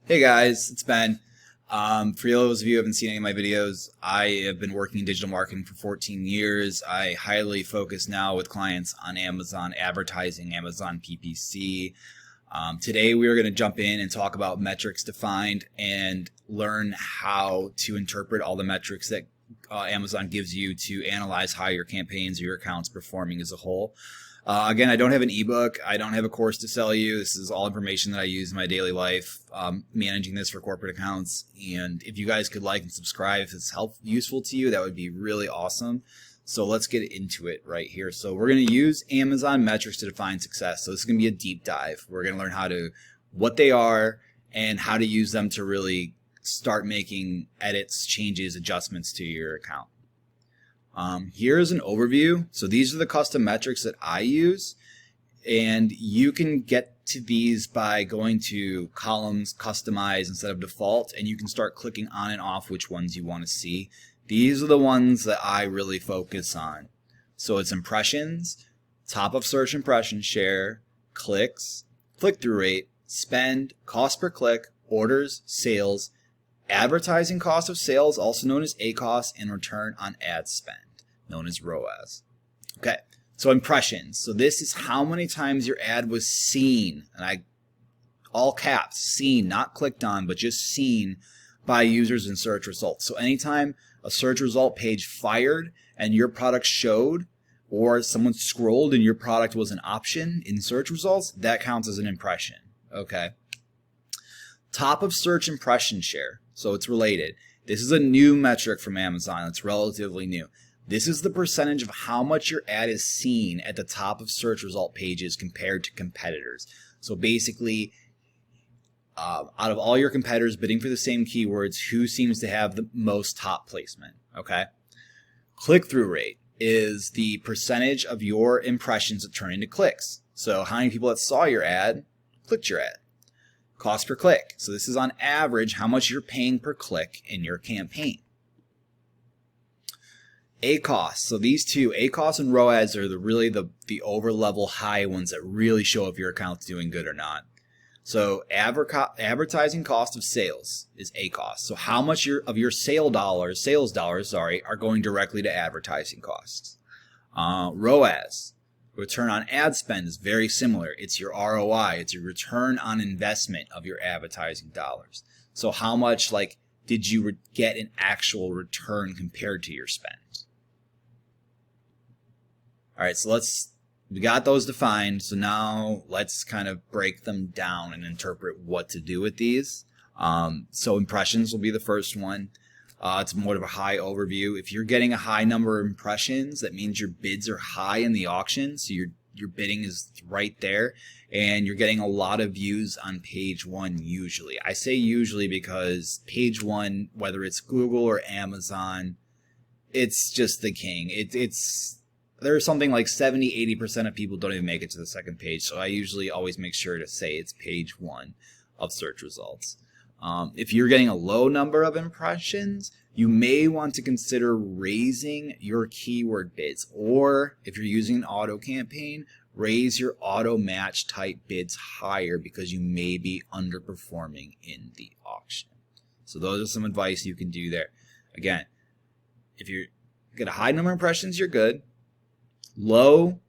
Hey guys, it's Ben. For those of you who haven't seen any of my videos, I have been working in digital marketing for 14 years. I highly focus now with clients on Amazon advertising, Amazon PPC. Today we are going to jump in and talk about metrics defined and learn how to interpret all the metrics that Amazon gives you to analyze how your campaigns or your accounts performing as a whole. Again, I don't have an ebook. I don't have a course to sell you. This is all information that I use in my daily life, managing this for corporate accounts. And if you guys could like and subscribe, if it's useful to you, that would be really awesome. So let's get into it right here. So we're going to use Amazon metrics to define success. So this is going to be a deep dive. We're going to learn what they are and how to use them to really start making edits, changes, adjustments to your account. Here's an overview. So these are the custom metrics that I use, and you can get to these by going to columns, customize instead of default, and you can start clicking on and off which ones you want to see. These are the ones that I really focus on. So it's impressions, top of search impression share, clicks, click-through rate, spend, cost per click, orders, sales, advertising cost of sales, also known as ACOS, and return on ad spend, known as ROAS. Okay, so impressions. So this is how many times your ad was seen, and all caps, seen, not clicked on, but just seen by users in search results. So anytime a search result page fired and your product showed, or someone scrolled and your product was an option in search results, that counts as an impression. Okay. Top of search impression share. So it's related. This is a new metric from Amazon. It's relatively new. This is the percentage of how much your ad is seen at the top of search result pages compared to competitors. So basically, out of all your competitors bidding for the same keywords, who seems to have the most top placement? Okay. Click-through rate is the percentage of your impressions that turn into clicks. So how many people that saw your ad clicked your ad? Cost per click. So this is on average how much you're paying per click in your campaign. ACOS. So these two, ACOS and ROAS, are really the over-level high ones that really show if your account's doing good or not. So advertising cost of sales is ACOS. So how much of your sales dollars, are going directly to advertising costs. ROAS, return on ad spend, is very similar. It's your ROI. It's your return on investment of your advertising dollars. So how much did you get an actual return compared to your spend? All right, so we got those defined. So now let's kind of break them down and interpret what to do with these. So impressions will be the first one. It's more of a high overview. If you're getting a high number of impressions, that means your bids are high in the auction. So your bidding is right there, and you're getting a lot of views on page one usually. I say usually because page one, whether it's Google or Amazon, it's just the king. There's something like 70-80% of people don't even make it to the second page. So I usually always make sure to say it's page one of search results. If you're getting a low number of impressions, you may want to consider raising your keyword bids, or if you're using an auto campaign, raise your auto match type bids higher because you may be underperforming in the auction. So those are some advice you can do there. Again, if you get a high number of impressions, you're good. Low,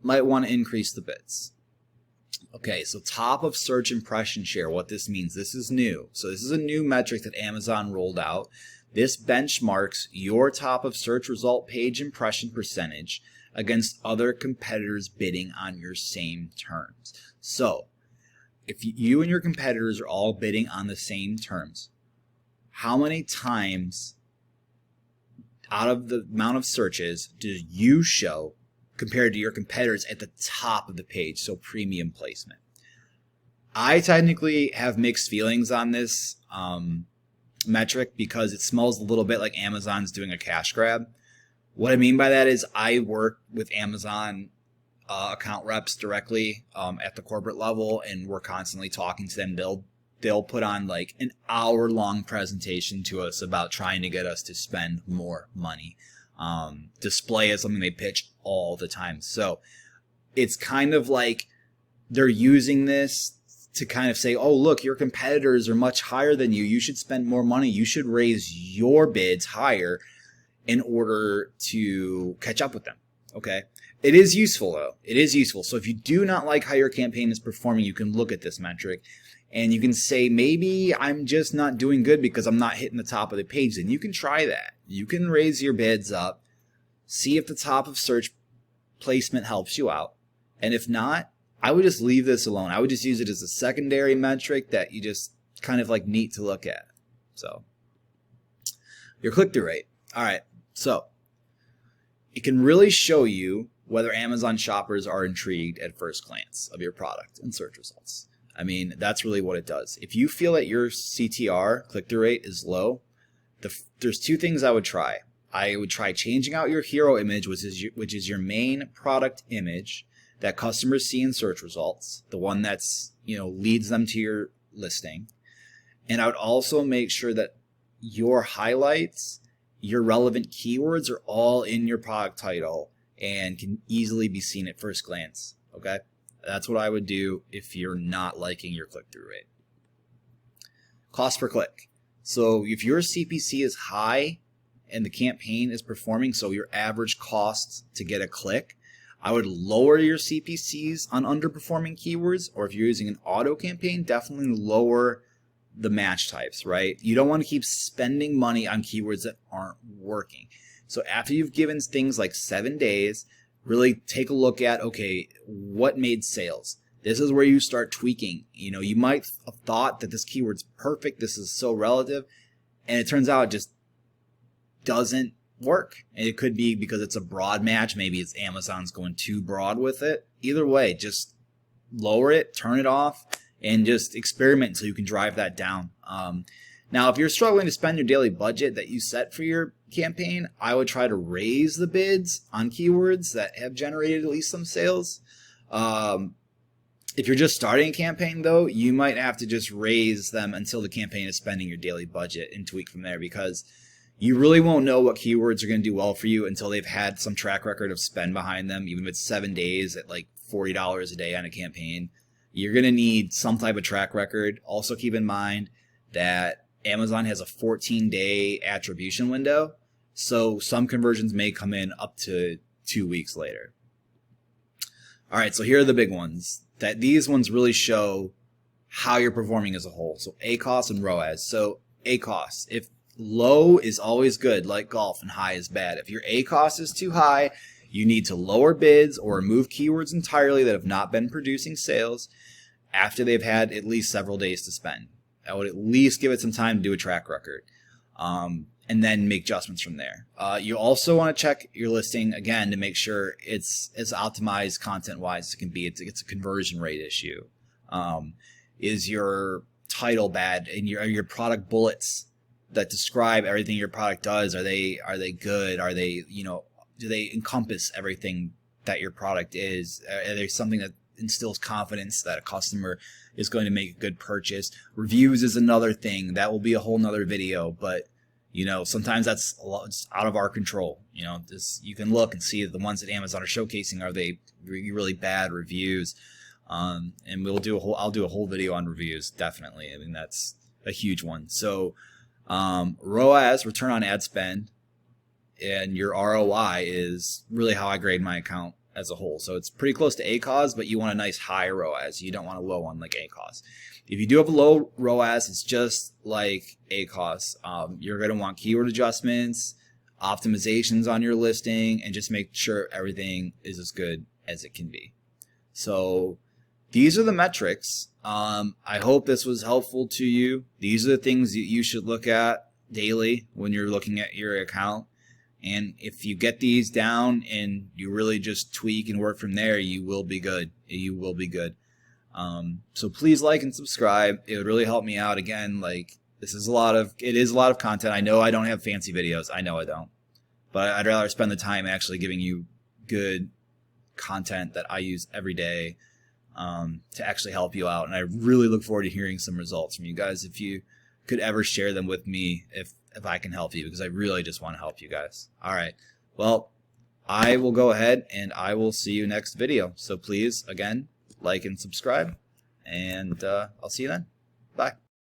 might want to increase the bids. Okay, so top of search impression share, what this means, this is new. So this is a new metric that Amazon rolled out. This benchmarks your top of search result page impression percentage against other competitors bidding on your same terms. So if you and your competitors are all bidding on the same terms, how many times out of the amount of searches do you show compared to your competitors at the top of the page, so premium placement? I technically have mixed feelings on this metric because it smells a little bit like Amazon's doing a cash grab. What I mean by that is I work with Amazon account reps directly at the corporate level, and we're constantly talking to them. They'll put on like an hour-long presentation to us about trying to get us to spend more money. Display is something they pitch all the time. So it's kind of like they're using this to kind of say, oh, look, your competitors are much higher than you. You should spend more money. You should raise your bids higher in order to catch up with them. Okay. It is useful though. It is useful. So if you do not like how your campaign is performing, you can look at this metric and you can say, maybe I'm just not doing good because I'm not hitting the top of the page. Then you can try that. You can raise your bids up, see if the top of search placement helps you out. And if not, I would just leave this alone. I would just use it as a secondary metric that you just kind of like neat to look at. So your click-through rate. All right. So it can really show you whether Amazon shoppers are intrigued at first glance of your product and search results. I mean, that's really what it does. If you feel that your CTR, click-through rate, is low, there's two things I would try. I would try changing out your hero image, which is your main product image that customers see in search results, the one that's, leads them to your listing. And I would also make sure that your highlights, your relevant keywords are all in your product title and can easily be seen at first glance. Okay? That's what I would do if you're not liking your click-through rate. Cost per click. So if your CPC is high and the campaign is performing, so your average cost to get a click, I would lower your CPCs on underperforming keywords, or if you're using an auto campaign, definitely lower the match types, right? You don't want to keep spending money on keywords that aren't working. So after you've given things like 7 days, really take a look at, okay, what made sales? This is where you start tweaking. You might have thought that this keyword's perfect, this is so relative, and it turns out it just doesn't work. And it could be because it's a broad match. Maybe it's Amazon's going too broad with it. Either way, just lower it, turn it off, and just experiment until you can drive that down. Now, if you're struggling to spend your daily budget that you set for your campaign, I would try to raise the bids on keywords that have generated at least some sales. If you're just starting a campaign, though, you might have to just raise them until the campaign is spending your daily budget and tweak from there, because you really won't know what keywords are going to do well for you until they've had some track record of spend behind them. Even if it's 7 days at like $40 a day on a campaign, you're going to need some type of track record. Also keep in mind that Amazon has a 14-day attribution window, so some conversions may come in up to 2 weeks later. All right, so here are the big ones. These ones really show how you're performing as a whole. So ACOS and ROAS. So ACOS, if low is always good, like golf, and high is bad. If your ACOS is too high, you need to lower bids or remove keywords entirely that have not been producing sales after they've had at least several days to spend. I would at least give it some time to do a track record, and then make adjustments from there. You also want to check your listing again to make sure it's as optimized content-wise as it can be. It's a conversion rate issue. Is your title bad? And your product bullets that describe everything your product does, are they good? Are they, do they encompass everything that your product is? Are there something that instills confidence that a customer is going to make a good purchase? Reviews is another thing. That will be a whole nother video, but sometimes that's it's out of our control. You can look and see the ones that Amazon are showcasing, are they really bad reviews? And I'll do a whole video on reviews, definitely. I mean, that's a huge one. So ROAS, return on ad spend, and your ROI is really how I grade my account as a whole. So it's pretty close to ACOS, but you want a nice high ROAS. You don't want a low one like ACOS. If you do have a low ROAS, it's just like ACOS. You're going to want keyword adjustments, optimizations on your listing, and just make sure everything is as good as it can be. So these are the metrics. I hope this was helpful to you. These are the things that you should look at daily when you're looking at your account. And if you get these down and you really just tweak and work from there, you will be good. You will be good. So please like and subscribe. It would really help me out. Again, it is a lot of content. I know I don't have fancy videos. I know I don't. But I'd rather spend the time actually giving you good content that I use every day to actually help you out. And I really look forward to hearing some results from you guys. If you could ever share them with me, if I can help you, because I really just want to help you guys. All right. Well, I will go ahead and I will see you next video. So please, again, like and subscribe, And I'll see you then. Bye.